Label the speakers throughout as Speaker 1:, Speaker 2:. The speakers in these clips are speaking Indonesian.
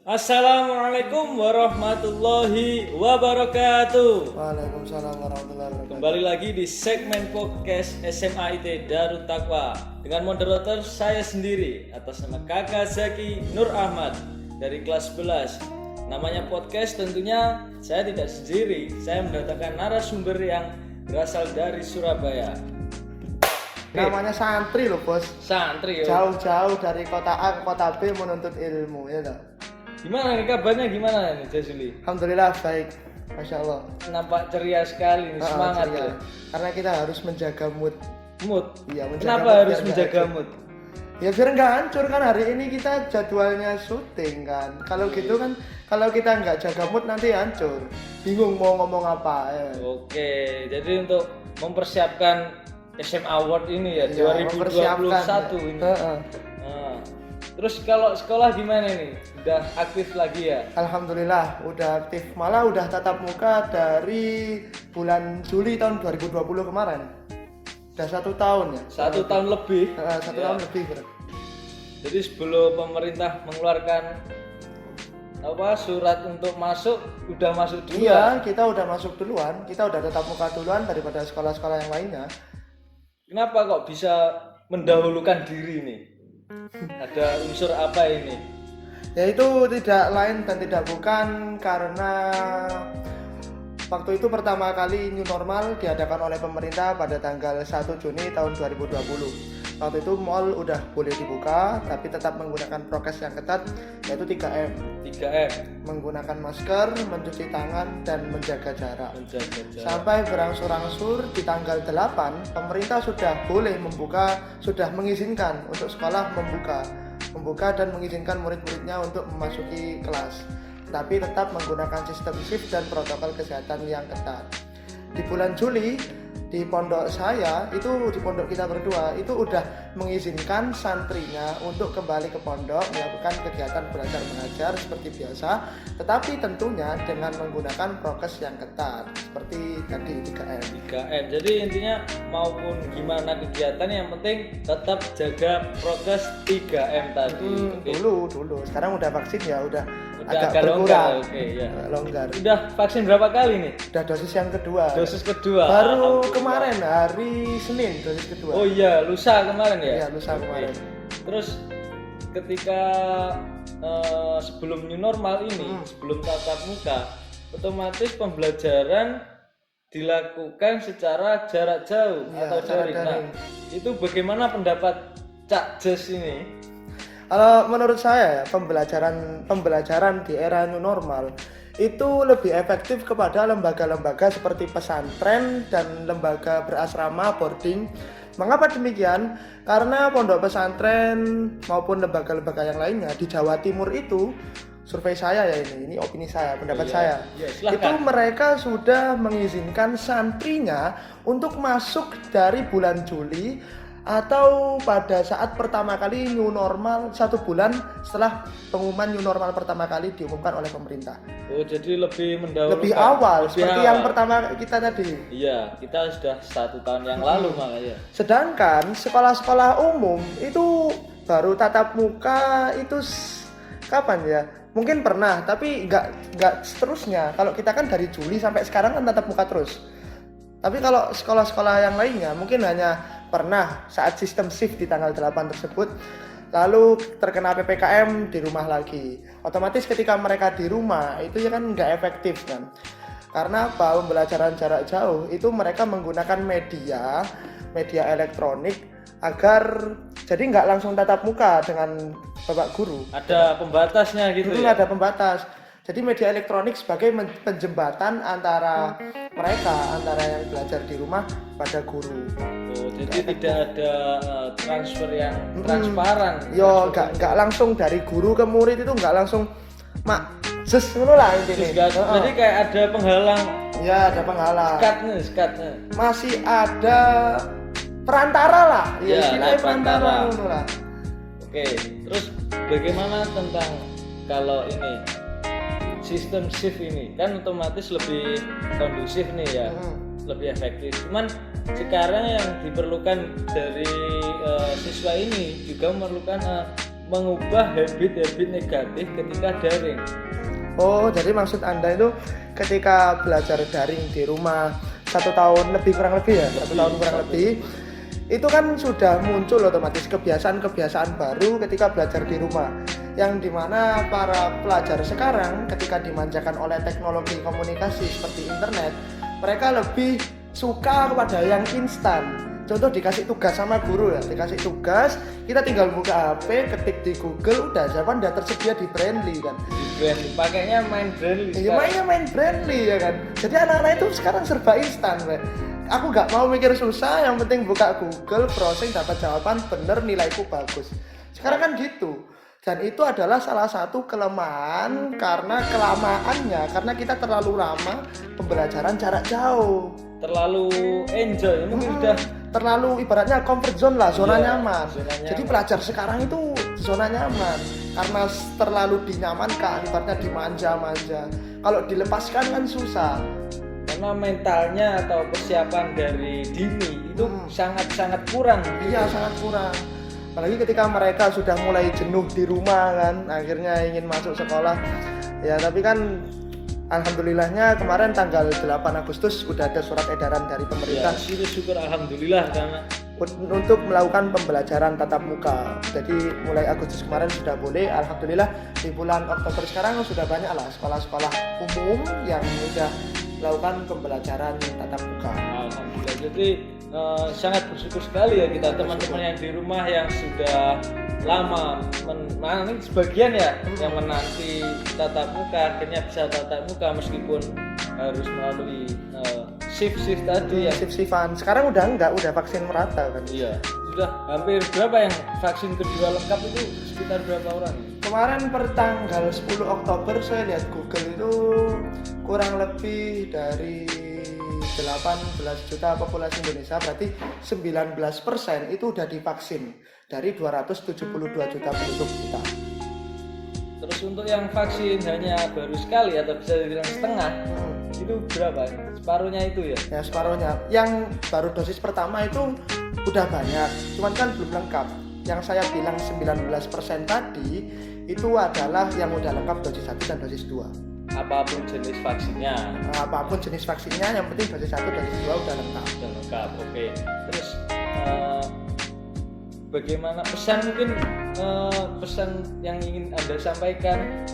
Speaker 1: Assalamualaikum warahmatullahi wabarakatuh.
Speaker 2: Waalaikumsalam warahmatullahi wabarakatuh.
Speaker 1: Kembali lagi di segmen podcast SMA IT Darut Taqwa dengan moderator saya sendiri atas nama Kakak Zaki Nur Ahmad dari kelas 11. Namanya podcast tentunya saya tidak sendiri, saya mendatangkan narasumber yang berasal dari Surabaya.
Speaker 2: Namanya santri loh bos.
Speaker 1: Santri ya.
Speaker 2: Jauh-jauh dari kota A ke kota B menuntut ilmu ya toh.
Speaker 1: Gimana nih kabarnya, gimana nih Jasuli?
Speaker 2: Alhamdulillah baik, masya Allah.
Speaker 1: Nampak ceria sekali nih, semangat
Speaker 2: ceria.
Speaker 1: ya.
Speaker 2: Karena kita harus menjaga mood.
Speaker 1: Mood.
Speaker 2: Iya, menjaga
Speaker 1: Kenapa
Speaker 2: mood
Speaker 1: harus
Speaker 2: biar
Speaker 1: menjaga
Speaker 2: nggak
Speaker 1: mood?
Speaker 2: Ya biar nggak hancur kan, hari ini kita jadwalnya syuting kan. Kalau gitu kan, kalau kita nggak jaga mood nanti hancur. Bingung mau ngomong apa ya.
Speaker 1: Oke, jadi untuk mempersiapkan SM Award ini ya,
Speaker 2: Iya,
Speaker 1: 2021
Speaker 2: mempersiapkan,
Speaker 1: ini.
Speaker 2: Heeh.
Speaker 1: Nah, terus kalau sekolah gimana nih? Udah aktif lagi ya?
Speaker 2: Alhamdulillah udah aktif, malah udah tatap muka dari bulan Juli tahun 2020 kemarin. Udah 1 tahun ya.
Speaker 1: 1 tahun lebih.
Speaker 2: Satu
Speaker 1: Ya.
Speaker 2: tahun lebih bro.
Speaker 1: Jadi sebelum pemerintah mengeluarkan surat untuk masuk, udah masuk dulu.
Speaker 2: Iya, kita udah masuk duluan, kita udah tatap muka duluan daripada sekolah-sekolah yang lainnya.
Speaker 1: Kenapa kok bisa mendahulukan diri nih? Ada unsur apa ini?
Speaker 2: Yaitu tidak lain dan tidak bukan karena waktu itu pertama kali new normal diadakan oleh pemerintah pada tanggal 1 Juni tahun 2020. Waktu itu mall udah boleh dibuka tapi tetap menggunakan prokes yang ketat, yaitu 3M.
Speaker 1: 3M.
Speaker 2: Menggunakan masker, mencuci tangan, dan menjaga jarak.
Speaker 1: Menjaga jarak.
Speaker 2: Sampai berangsur-angsur di tanggal 8, pemerintah sudah boleh membuka, sudah mengizinkan untuk sekolah membuka dan mengizinkan murid-muridnya untuk memasuki kelas. Tapi tetap menggunakan sistem shift dan protokol kesehatan yang ketat. Di bulan Juli, di pondok saya, itu di pondok kita berdua, itu udah mengizinkan santrinya untuk kembali ke pondok, melakukan kegiatan belajar mengajar seperti biasa, tetapi tentunya dengan menggunakan prokes yang ketat, seperti tadi 3M.
Speaker 1: 3M. Jadi intinya maupun gimana kegiatan yang penting tetap jaga prokes 3M tadi. Oke.
Speaker 2: Dulu. Sekarang udah vaksin ya, udah
Speaker 1: Agak longgar. Oke, ya.
Speaker 2: Longgar.
Speaker 1: Udah vaksin berapa kali nih?
Speaker 2: Udah dosis yang kedua.
Speaker 1: Dosis kedua.
Speaker 2: Baru
Speaker 1: Alhamdulillah.
Speaker 2: kemarin hari Senin dosis kedua.
Speaker 1: Oh iya, lusa kemarin ya?
Speaker 2: Iya, lusa
Speaker 1: Oke.
Speaker 2: kemarin.
Speaker 1: Terus ketika sebelum new normal ini, sebelum tatap muka, otomatis pembelajaran dilakukan secara jarak jauh
Speaker 2: Iya,
Speaker 1: atau
Speaker 2: secara
Speaker 1: daring. Nah,
Speaker 2: daring.
Speaker 1: itu bagaimana pendapat Cak Jes ini?
Speaker 2: Kalau menurut saya ya, pembelajaran di era new normal itu lebih efektif kepada lembaga-lembaga seperti pesantren dan lembaga berasrama boarding. Mengapa demikian? Karena pondok pesantren maupun lembaga-lembaga yang lainnya di Jawa Timur itu, survei saya ya, ini opini saya, pendapat saya,
Speaker 1: silakan.
Speaker 2: itu mereka sudah mengizinkan santrinya untuk masuk dari bulan Juli atau pada saat pertama kali new normal, 1 bulan setelah pengumuman new normal pertama kali diumumkan oleh pemerintah.
Speaker 1: Oh, jadi lebih mendahulukan.
Speaker 2: Lebih awal,
Speaker 1: Lebih
Speaker 2: seperti
Speaker 1: awal.
Speaker 2: yang pertama kita tadi.
Speaker 1: Iya, kita sudah 1 tahun yang lalu makanya.
Speaker 2: Sedangkan sekolah-sekolah umum itu baru tatap muka itu kapan ya? Mungkin pernah, tapi nggak seterusnya. Kalau kita kan dari Juli sampai sekarang kan tatap muka terus. Tapi kalau sekolah-sekolah yang lainnya mungkin hanya pernah saat sistem shift di tanggal 8 tersebut, lalu terkena PPKM di rumah lagi. Otomatis ketika mereka di rumah itu ya kan nggak efektif kan. Karena apa? Pembelajaran jarak jauh itu mereka menggunakan media elektronik agar jadi nggak langsung tatap muka dengan bapak guru.
Speaker 1: Ada pembatasnya gitu ya.
Speaker 2: Ada pembatas. Jadi media elektronik sebagai penjembatan antara mereka, antara yang belajar di rumah pada guru.
Speaker 1: Oh, jadi tidak ada transfer yang transparan.
Speaker 2: Yo, nggak langsung dari guru ke murid, itu nggak langsung ngono lah intinya.
Speaker 1: Jadi kayak ada penghalang.
Speaker 2: Ya, ada penghalang.
Speaker 1: Skatnya.
Speaker 2: Masih ada perantara lah.
Speaker 1: Ya,
Speaker 2: istilahnya
Speaker 1: perantara.
Speaker 2: ngono lah.
Speaker 1: Oke, terus bagaimana tentang kalau ini sistem shift ini kan otomatis lebih kondusif nih ya, lebih efektif. Cuman sekarang yang diperlukan dari siswa ini juga memerlukan mengubah habit-habit negatif ketika daring.
Speaker 2: Oh, jadi maksud Anda itu ketika belajar daring di rumah 1 tahun lebih kurang lebih ya, 1 tahun kurang lebih, itu kan sudah muncul otomatis kebiasaan-kebiasaan baru ketika belajar di rumah, yang dimana para pelajar sekarang ketika dimanjakan oleh teknologi komunikasi seperti internet, mereka lebih suka kepada yang instan. Contoh dikasih tugas sama guru ya, dikasih tugas, kita tinggal buka HP, ketik di Google, udah jawaban udah tersedia di Brandly kan.
Speaker 1: Brandly, pakainya main Brandly.
Speaker 2: Iya, mainnya main Brandly ya kan. Jadi anak-anak itu sekarang serba instan, Pak. Aku nggak mau mikir susah, yang penting buka Google, browsing, dapat jawaban bener, nilaiku bagus. Sekarang kan gitu. Dan itu adalah salah satu kelemahan karena kelamaannya, karena kita terlalu lama pembelajaran jarak jauh.
Speaker 1: Terlalu enjoy, mungkin sudah
Speaker 2: terlalu ibaratnya comfort zone lah, zona
Speaker 1: Iya,
Speaker 2: nyaman.
Speaker 1: zona nyaman.
Speaker 2: Jadi pelajar sekarang itu zona nyaman karena terlalu dinyamankan, ibaratnya dimanja-manja. Kalau dilepaskan kan susah.
Speaker 1: karena mentalnya atau persiapan dari dini itu sangat-sangat kurang.
Speaker 2: Iya, sangat kurang. Apalagi ketika mereka sudah mulai jenuh di rumah kan, akhirnya ingin masuk sekolah. Ya, tapi kan alhamdulillahnya kemarin tanggal 8 Agustus udah ada surat edaran dari
Speaker 1: Ya,
Speaker 2: pemerintah
Speaker 1: syukur alhamdulillah karena
Speaker 2: untuk melakukan pembelajaran tatap muka. Jadi mulai Agustus kemarin sudah boleh. Alhamdulillah di bulan Oktober sekarang sudah banyak lah sekolah-sekolah umum yang sudah melakukan pembelajaran tatap muka.
Speaker 1: alhamdulillah. Jadi sangat bersyukur sekali ya kita teman-teman yang di rumah yang sudah lama ini sebagian ya yang menanti tatap muka akhirnya bisa tatap muka meskipun harus melalui shift tadi ya.
Speaker 2: Shift-shiftan. Sekarang udah enggak, udah vaksin merata kan.
Speaker 1: Iya, sudah hampir berapa yang vaksin kedua lengkap itu sekitar berapa orang?
Speaker 2: Kemarin per tanggal 10 Oktober saya lihat Google itu kurang lebih dari 18 juta populasi Indonesia, berarti 19% itu udah divaksin dari 272 juta penduduk kita.
Speaker 1: Terus untuk yang vaksin hanya baru sekali atau bisa dibilang setengah, itu berapa? Separuhnya itu ya?
Speaker 2: Ya, separuhnya. Yang baru dosis pertama itu udah banyak, cuman kan belum lengkap. Yang saya bilang 19% tadi itu adalah yang udah lengkap dosis 1 dan dosis 2.
Speaker 1: Apapun jenis vaksinnya.
Speaker 2: Apapun jenis vaksinnya, yang penting dosis 1 dosis 2 udah lengkap.
Speaker 1: Udah lengkap, oke. Terus bagaimana pesan mungkin pesan yang ingin Anda sampaikan?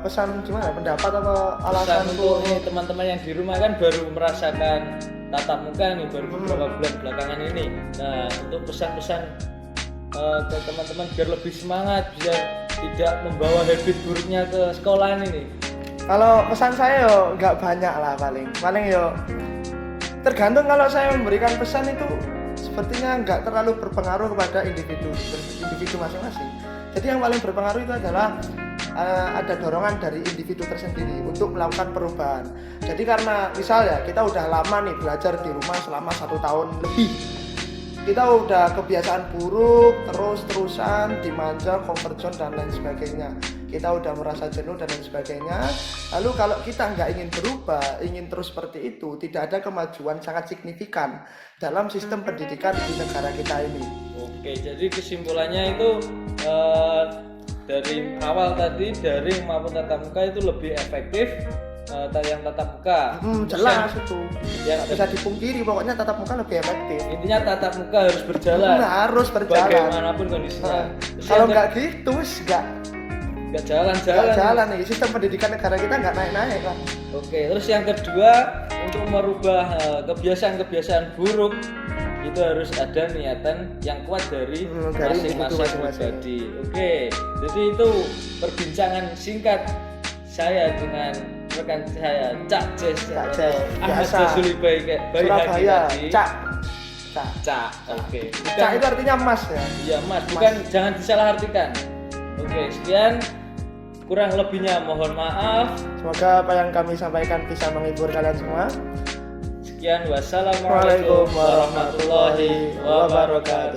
Speaker 2: Pesan gimana? Pendapat atau alasan
Speaker 1: Pesan untuk nih, teman-teman yang di rumah kan baru merasakan tatap muka nih baru beberapa bulan belakangan ini. Nah, untuk pesan-pesan ke teman-teman biar lebih semangat, biar tidak membawa habit buruknya ke sekolah ini.
Speaker 2: Kalau pesan saya yo nggak banyak lah, paling yo tergantung. Kalau saya memberikan pesan itu sepertinya nggak terlalu berpengaruh kepada individu masing-masing. Jadi yang paling berpengaruh itu adalah ada dorongan dari individu tersendiri untuk melakukan perubahan. Jadi karena misalnya kita udah lama nih belajar di rumah selama 1 tahun lebih, kita udah kebiasaan buruk terus-terusan dimanja, comfort zone dan lain sebagainya, kita udah merasa jenuh dan lain sebagainya. Lalu kalau kita nggak ingin berubah, ingin terus seperti itu, tidak ada kemajuan sangat signifikan dalam sistem pendidikan di negara kita ini.
Speaker 1: Oke, jadi kesimpulannya itu dari awal tadi daring maupun tatap muka itu lebih efektif yang tatap muka.
Speaker 2: Jelas itu.
Speaker 1: Yang
Speaker 2: Nggak bisa dipungkiri, pokoknya tatap muka lebih efektif.
Speaker 1: intinya tatap muka harus berjalan.
Speaker 2: Harus berjalan.
Speaker 1: Bagaimanapun kondisinya.
Speaker 2: Kalau nggak gitu,
Speaker 1: nggak jalan
Speaker 2: nih. Sistem pendidikan negara kita nggak naik-naik kan.
Speaker 1: Oke, terus yang kedua untuk merubah kebiasaan-kebiasaan buruk itu harus ada niatan yang kuat dari masing-masing pribadi. Oke, jadi itu perbincangan singkat saya dengan rekan saya Cak Jes Ahmad Jazuli Bayi
Speaker 2: Surabaya.
Speaker 1: tadi. Cak. Oke.
Speaker 2: Cak itu artinya emas ya.
Speaker 1: Iya mas, bukan, jangan disalahartikan. Oke, sekian, kurang lebihnya mohon maaf.
Speaker 2: Semoga apa yang kami sampaikan bisa menghibur kalian semua.
Speaker 1: Sekian, wassalamualaikum warahmatullahi wabarakatuh.